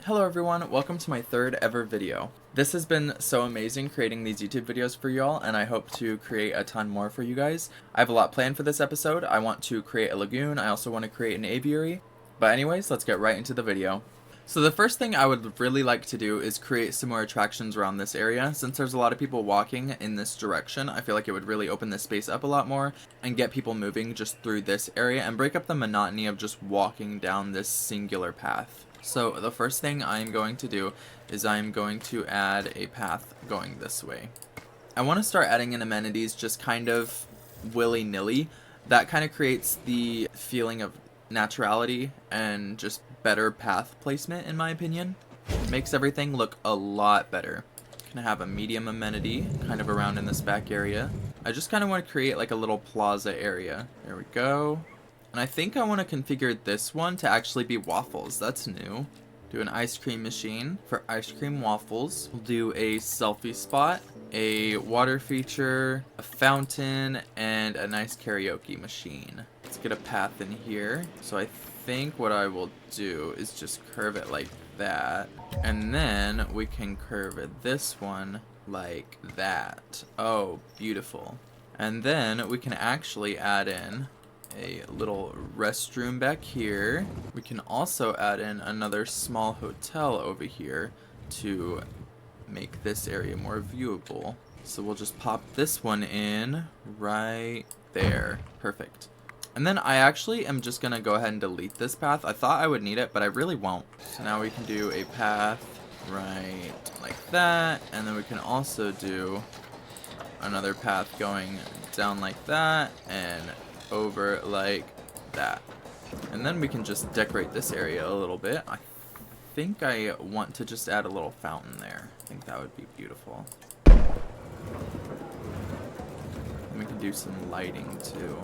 Hello everyone, welcome to my third ever video. This has been so amazing creating these YouTube videos for y'all, and I hope to create a ton more for you guys. I have a lot planned for this episode. I want to create a lagoon, I also want to create an aviary. But anyways, let's get right into the video. So the first thing I would really like to do is create some more attractions around this area. Since there's a lot of people walking in this direction, I feel like it would really open this space up a lot more and get people moving just through this area and break up the monotony of just walking down this singular path. So the first thing I'm going to do is I'm going to add a path going this way. I want to start adding in amenities just kind of willy-nilly. That kind of creates the feeling of naturality and just better path placement, in my opinion. It makes everything look a lot better. Gonna have a medium amenity kind of around in this back area. I just kind of want to create like a little plaza area. There we go. And I think I want to configure this one to actually be waffles. That's new. Do an ice cream machine for ice cream waffles. We'll do a selfie spot, a water feature, a fountain, and a nice karaoke machine. Let's get a path in here. So I think what I will do is just curve it like that. And then we can curve this one like that. Oh, beautiful. And then we can actually add in a little restroom back here. We can also add in another small hotel over here to make this area more viewable. So we'll just pop this one in right there. Perfect. And then I actually am just gonna go ahead and delete this path. I thought I would need it, but I really won't. So now we can do a path right like that, and then we can also do another path going down like that and over like that. And then we can just decorate this area a little bit. I think I want to just add a little fountain there. I think that would be beautiful. And we can do some lighting too.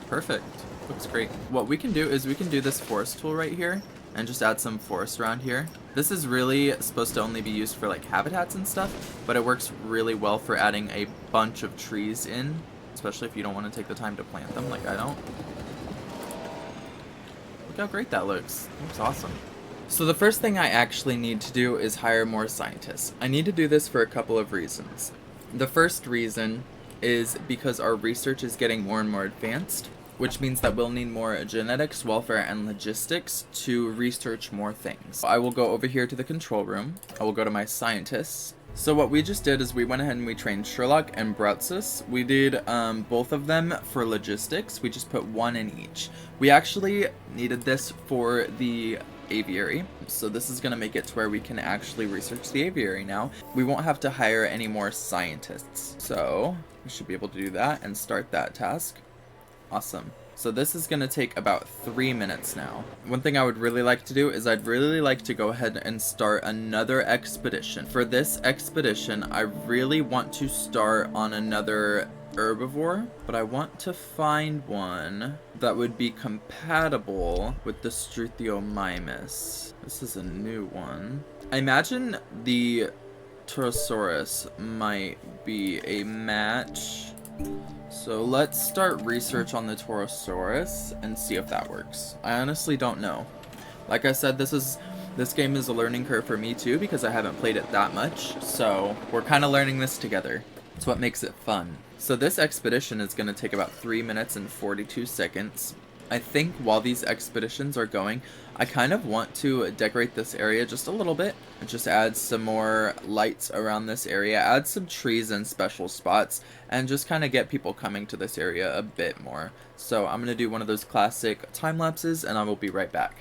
Perfect. Looks great. What we can do is we can do this forest tool right here and just add some forest around here. This is really supposed to only be used for like habitats and stuff, but it works really well for adding a bunch of trees in, especially if you don't want to take the time to plant them like I don't. Look how great that looks. It looks awesome. So the first thing I actually need to do is hire more scientists. I need to do this for a couple of reasons. The first reason is because our research is getting more and more advanced, which means that we'll need more genetics, welfare, and logistics to research more things. I will go over here to the control room. I will go to my scientists. So what we just did is we went ahead and we trained Sherlock and Brutzus. We did both of them for logistics. We just put one in each. We actually needed this for the aviary, so this is going to make it to where we can actually research the aviary now. We won't have to hire any more scientists, so we should be able to do that and start that task. Awesome. So this is going to take about 3 minutes now. One thing I would really like to do is I'd really like to go ahead and start another expedition. For this expedition, I really want to start on another herbivore, but I want to find one that would be compatible with the Struthiomimus. This is a new one. I imagine the Torosaurus might be a match. So let's start research on the Torosaurus and see if that works. I honestly don't know. Like I said, this game is a learning curve for me too because I haven't played it that much. So we're kind of learning this together. It's what makes it fun. So this expedition is going to take about 3 minutes and 42 seconds. I think while these expeditions are going, I kind of want to decorate this area just a little bit and just add some more lights around this area, add some trees in special spots, and just kind of get people coming to this area a bit more. So I'm going to do one of those classic time lapses and I will be right back.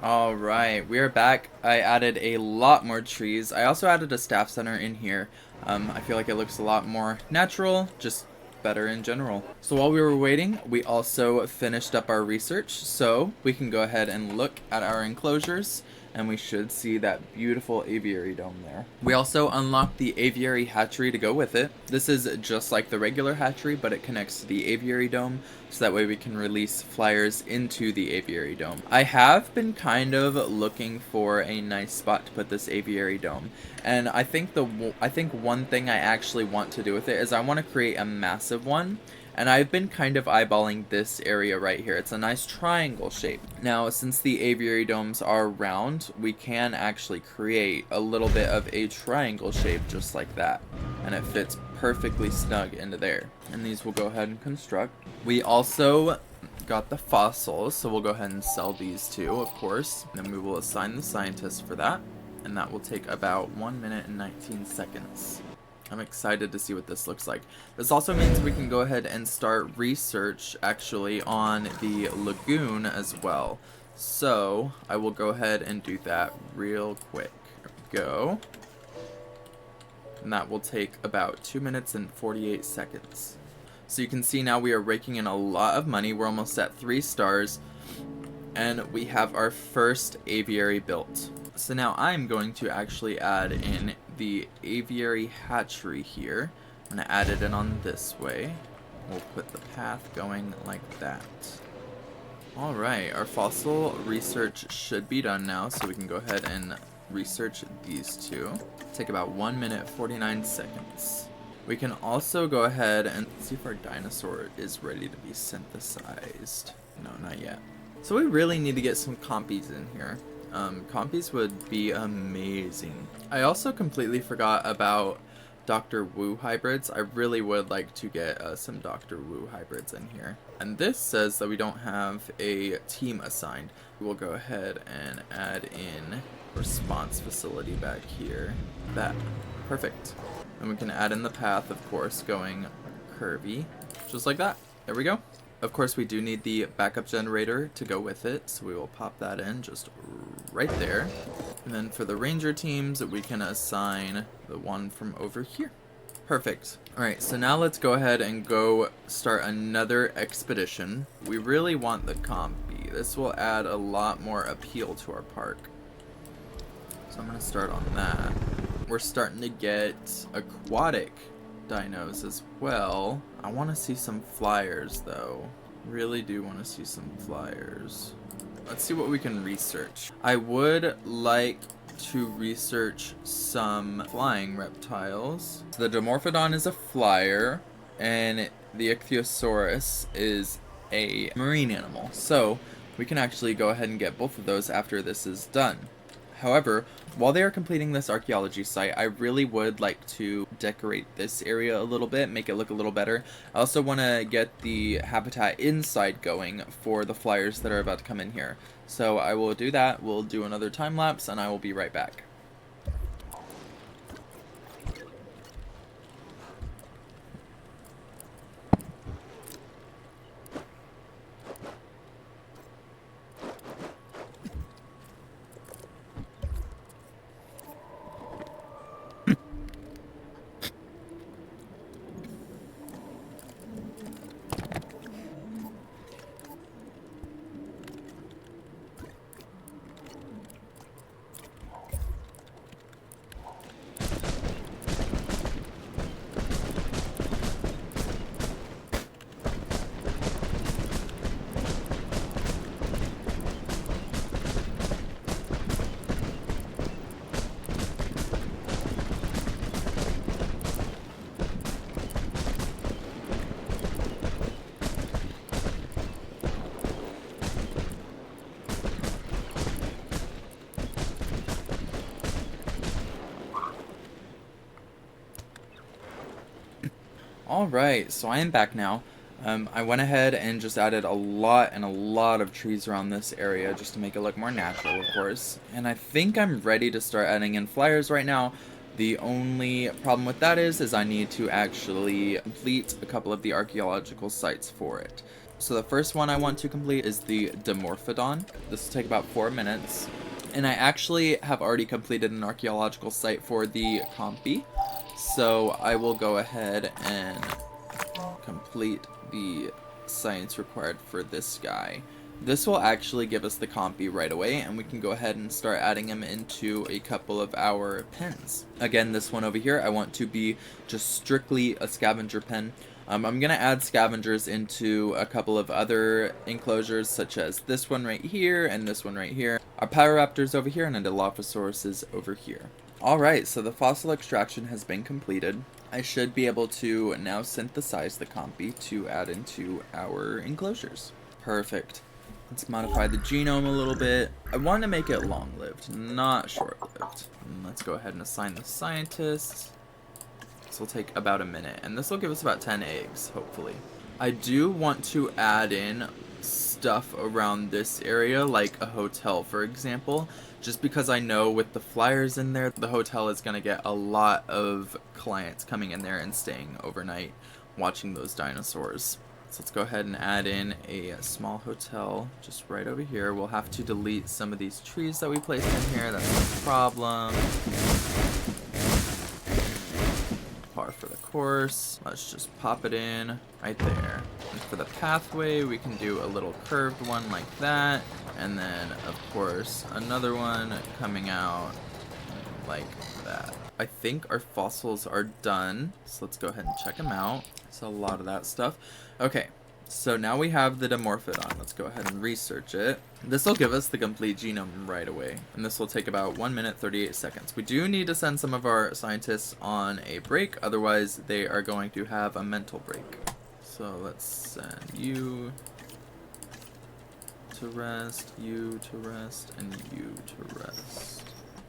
Alright, we are back. I added a lot more trees. I also added a staff center in here. I feel like it looks a lot more natural, just better in general. So while we were waiting, we also finished up our research, so we can go ahead and look at our enclosures, and we should see that beautiful aviary dome there. We also unlocked the aviary hatchery to go with it. This is just like the regular hatchery, but it connects to the aviary dome, so that way we can release flyers into the aviary dome. I have been kind of looking for a nice spot to put this aviary dome, and I think one thing I actually want to do with it is I want to create a massive one. And I've been kind of eyeballing this area right here. It's a nice triangle shape. Now, since the aviary domes are round, we can actually create a little bit of a triangle shape just like that. And it fits perfectly snug into there. And these will go ahead and construct. We also got the fossils, so we'll go ahead and sell these too, of course. And then we will assign the scientist for that. And that will take about 1 minute and 19 seconds. I'm excited to see what this looks like. This also means we can go ahead and start research actually on the lagoon as well. So I will go ahead and do that real quick. There we go. And that will take about 2 minutes and 48 seconds. So you can see now we are raking in a lot of money. We're almost at 3 stars. And we have our first aviary built. So now I'm going to actually add in the aviary hatchery here. I'm going to add it in on this way. We'll put the path going like that. Alright, our fossil research should be done now, so we can go ahead and research these two. Take about 1 minute 49 seconds. We can also go ahead and see if our dinosaur is ready to be synthesized. No, not yet. So we really need to get some compies in here. Compies would be amazing. I also completely forgot about Dr. Wu hybrids. I really would like to get some Dr. Wu hybrids in here. And this says that we don't have a team assigned. We'll go ahead and add in response facility back here. That. Perfect. And we can add in the path, of course, going curvy. Just like that. There we go. Of course, we do need the backup generator to go with it, so we will pop that in just right there. And then for the ranger teams, we can assign the one from over here. Perfect. Alright, so now let's go ahead and go start another expedition. We really want the compy. This will add a lot more appeal to our park. So I'm going to start on that. We're starting to get aquatic dinos as well. I want to see some flyers though. Really do want to see some flyers. Let's see what we can research. I would like to research some flying reptiles. So the Dimorphodon is a flyer and the Ichthyosaurus is a marine animal. So we can actually go ahead and get both of those after this is done. However, while they are completing this archaeology site, I really would like to decorate this area a little bit, make it look a little better. I also want to get the habitat inside going for the flyers that are about to come in here. So I will do that, we'll do another time lapse, and I will be right back. Alright, so I am back now. I went ahead and just added a lot of trees around this area just to make it look more natural, of course. And I think I'm ready to start adding in flyers right now. The only problem with that is I need to actually complete a couple of the archaeological sites for it. So the first one I want to complete is the Dimorphodon. This will take about 4 minutes. And I actually have already completed an archaeological site for the compy. So I will go ahead and complete the science required for this guy. This will actually give us the compy right away, and we can go ahead and start adding him into a couple of our pens. Again, this one over here, I want to be just strictly a scavenger pen. I'm going to add scavengers into a couple of other enclosures, such as this one right here and this one right here. Our Pyroraptors over here and a Dilophosaurus is over here. Alright, so the fossil extraction has been completed. I should be able to now synthesize the compy to add into our enclosures. Perfect. Let's modify the genome a little bit. I want to make it long-lived, not short-lived. Let's go ahead and assign the scientists. This will take about a minute, and this will give us about 10 eggs, hopefully. I do want to add in stuff around this area, like a hotel, for example, just because I know with the flyers in there, the hotel is going to get a lot of clients coming in there and staying overnight, watching those dinosaurs. So let's go ahead and add in a small hotel just right over here. We'll have to delete some of these trees that we placed in here. That's no problem. Par for the course. Let's just pop it in right there. And for the pathway, we can do a little curved one like that. And then, of course, another one coming out like that. I think our fossils are done. So let's go ahead and check them out. So a lot of that stuff. Okay, so now we have the Dimorphodon. Let's go ahead and research it. This will give us the complete genome right away, and this will take about 1 minute 38 seconds. We do need to send some of our scientists on a break, otherwise they are going to have a mental break. So let's send you to rest, you to rest, and you to rest.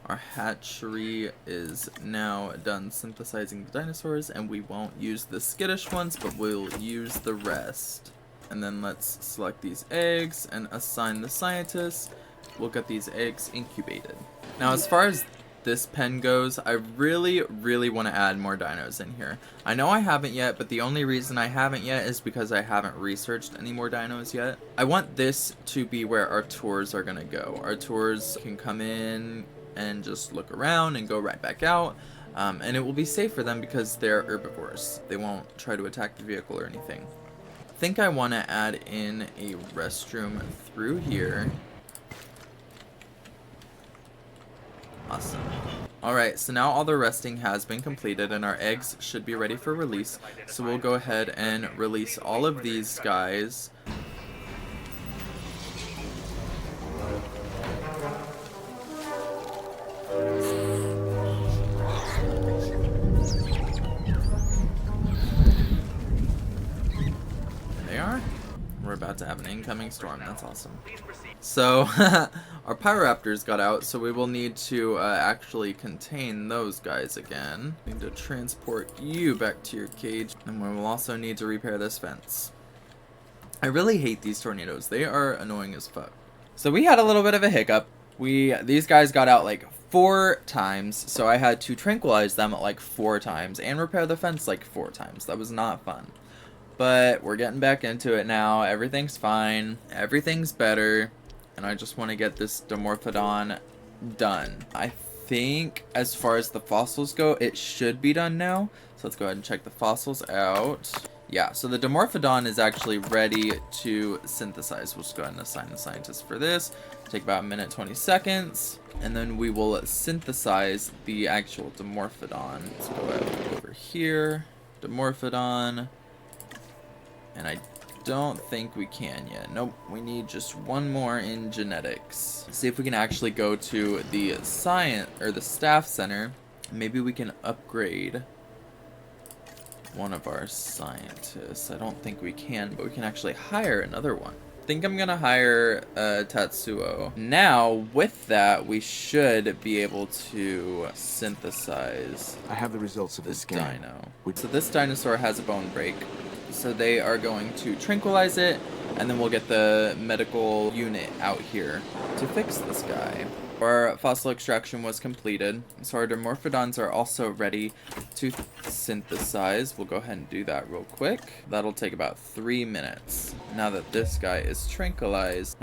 Our hatchery is now done synthesizing the dinosaurs, and we won't use the skittish ones, but we'll use the rest. And then let's select these eggs and assign the scientists. We'll get these eggs incubated. Now, as far as this pen goes, I really want to add more dinos in here. I know I haven't yet, but the only reason I haven't yet is because I haven't researched any more dinos yet. I want this to be where our tours are going to go. Our tours can come in and just look around and go right back out, and it will be safe for them because they're herbivores. They won't try to attack the vehicle or anything. I think I want to add in a restroom through here. Awesome. Alright, so now all the resting has been completed and our eggs should be ready for release. So we'll go ahead and release all of these guys. We're about to have an incoming storm. That's awesome. So, our Pyroraptors got out, so we will need to actually contain those guys again. Need to transport you back to your cage, and we will also need to repair this fence. I really hate these tornadoes. They are annoying as fuck. So we had a little bit of a hiccup. These guys got out like 4 times, so I had to tranquilize them like 4 times and repair the fence like 4 times. That was not fun. But we're getting back into it now. Everything's fine. Everything's better. And I just want to get this Dimorphodon done. I think as far as the fossils go, it should be done now. So let's go ahead and check the fossils out. Yeah, so the Dimorphodon is actually ready to synthesize. We'll just go ahead and assign the scientist for this. Take about 1 minute 20 seconds. And then we will synthesize the actual Dimorphodon. Let's go ahead and go over here. Dimorphodon. And I don't think we can yet. Nope, we need just one more in genetics. See if we can actually go to the science or the staff center. Maybe we can upgrade one of our scientists. I don't think we can, but we can actually hire another one. I think I'm gonna hire Tatsuo. Now, with that, we should be able to synthesize. I have the results of this scan. Dino. So this dinosaur has a bone break. So they are going to tranquilize it, and then we'll get the medical unit out here to fix this guy. Our fossil extraction was completed, so our Dimorphodons are also ready to synthesize. We'll go ahead and do that real quick. That'll take about 3 minutes. Now that this guy is tranquilized,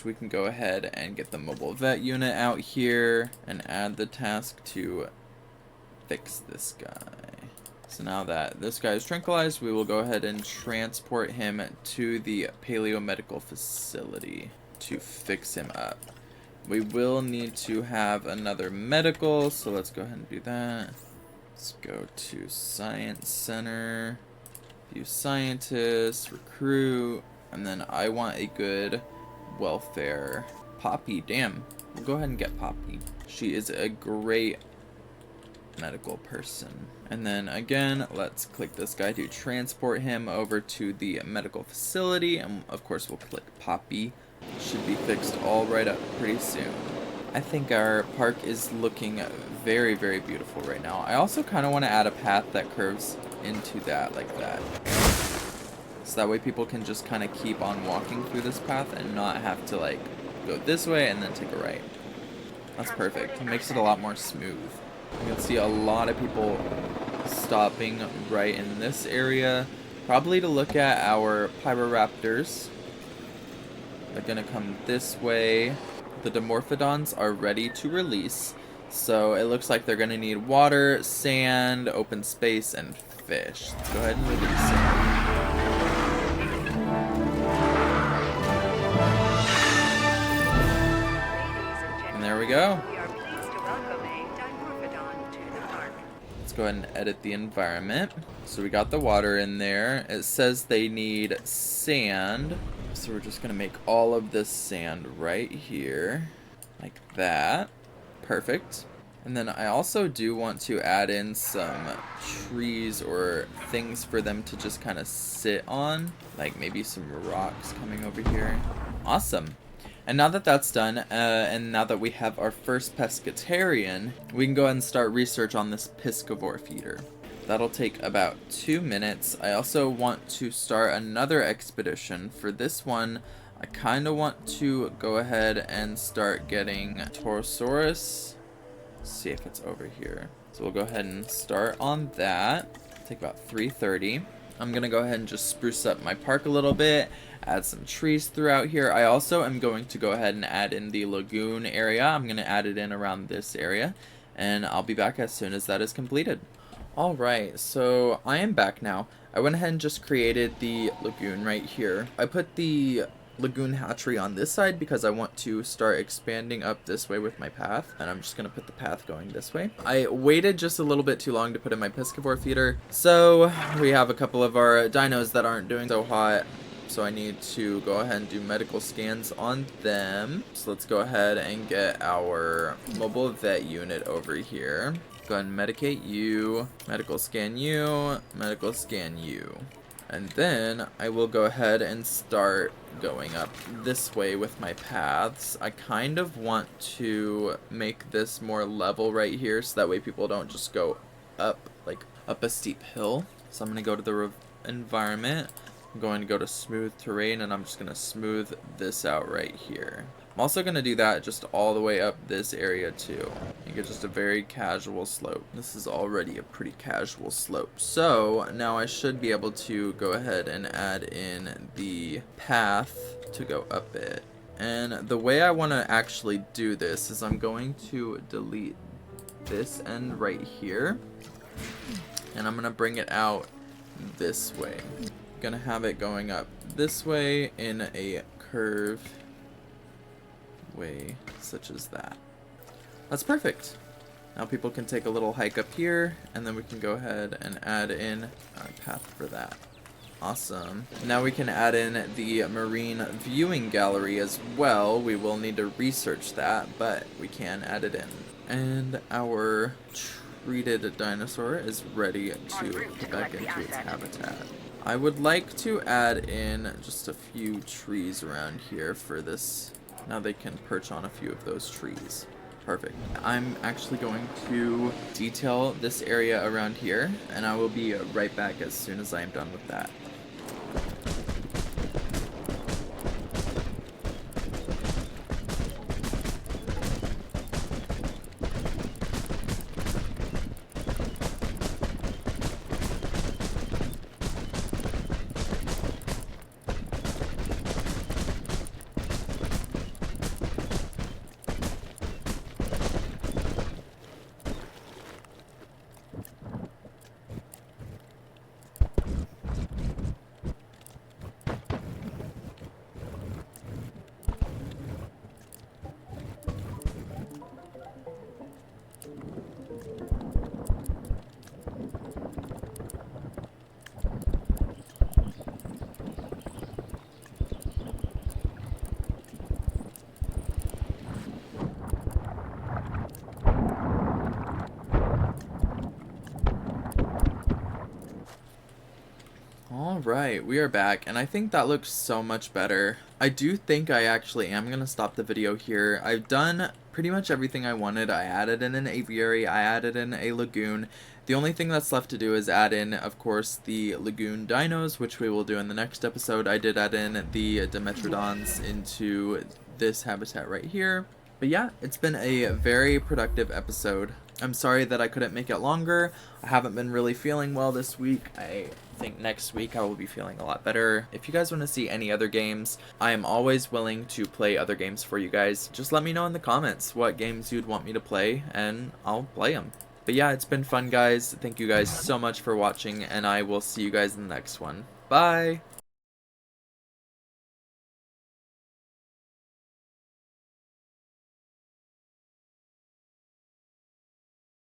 we can go ahead and get the mobile vet unit out here and add the task to fix this guy. So now that this guy is tranquilized, we will go ahead and transport him to the paleomedical facility to fix him up. We will need to have another medical, so let's go ahead and do that. Let's go to Science Center, view scientists, recruit, and then I want a good welfare. Poppy, damn. We'll go ahead and get Poppy. She is a great medical person. And then again, let's click this guy to transport him over to the medical facility, and of course we'll click Poppy. Should be fixed all right up pretty soon. I think our park is looking very, very beautiful right now. I also kind of want to add a path that curves into that like that, so that way people can just kind of keep on walking through this path and not have to like go this way and then take a right. That's perfect. It makes it a lot more smooth. You can see a lot of people stopping right in this area, probably to look at our Pyroraptors. They're gonna come this way. The Dimorphodons are ready to release, so it looks like they're gonna need water, sand, open space, and fish. Let's go ahead and release it. And there we go. We are pleased to welcome a Dimorphodon to the park. Let's go ahead and edit the environment. So we got the water in there. It says they need sand. So we're just gonna make all of this sand right here, like that. Perfect. And then I also do want to add in some trees or things for them to just kind of sit on, like maybe some rocks coming over here. Awesome. And now that that's done, and now that we have our first pescatarian, we can go ahead and start research on this piscivore feeder. That'll take about 2 minutes. I also want to start another expedition. For this one, I kind of want to go ahead and start getting Torosaurus. Let's see if it's over here. So we'll go ahead and start on that. Take about 3:30. I'm gonna go ahead and just spruce up my park a little bit, add some trees throughout here. I also am going to go ahead and add in the lagoon area. I'm gonna add it in around this area, and I'll be back as soon as that is completed. Alright, so I am back now. I went ahead and just created the lagoon right here. I put the lagoon hatchery on this side because I want to start expanding up this way with my path, and I'm just going to put the path going this way. I waited just a little bit too long to put in my piscivore feeder, so we have a couple of our dinos that aren't doing so hot, so I need to go ahead and do medical scans on them. So let's go ahead and get our mobile vet unit over here. Go ahead and medicate you, medical scan you, medical scan you. And then I will go ahead and start going up this way with my paths. I kind of want to make this more level right here so that way people don't just go up, like up a steep hill. So I'm going to go to the environment. I'm going to go to smooth terrain, and I'm just going to smooth this out right here. I'm also going to do that just all the way up this area too. You get just a very casual slope. This is already a pretty casual slope. So now I should be able to go ahead and add in the path to go up it. And the way I want to actually do this is I'm going to delete this end right here, and I'm going to bring it out this way. I'm going to have it going up this way in a curve way such as that. That's perfect. Now people can take a little hike up here, and then we can go ahead and add in a path for that. Awesome. Now we can add in the marine viewing gallery as well. We will need to research that, but we can add it in. And our treated dinosaur is ready to get back into its habitat. I would like to add in just a few trees around here for this. Now they can perch on a few of those trees. Perfect. I'm actually going to detail this area around here, and I will be right back as soon as I am done with that. Alright, we are back, and I think that looks so much better. I do think I actually am going to stop the video here. I've done pretty much everything I wanted. I added in an aviary, I added in a lagoon. The only thing that's left to do is add in, of course, the lagoon dinos, which we will do in the next episode. I did add in the Dimorphodons into this habitat right here. But yeah, it's been a very productive episode. I'm sorry that I couldn't make it longer. I haven't been really feeling well this week. I think next week I will be feeling a lot better. If you guys want to see any other games, I am always willing to play other games for you guys. Just let me know in the comments what games you'd want me to play, and I'll play them. But yeah, it's been fun, guys. Thank you guys so much for watching, and I will see you guys in the next one. Bye!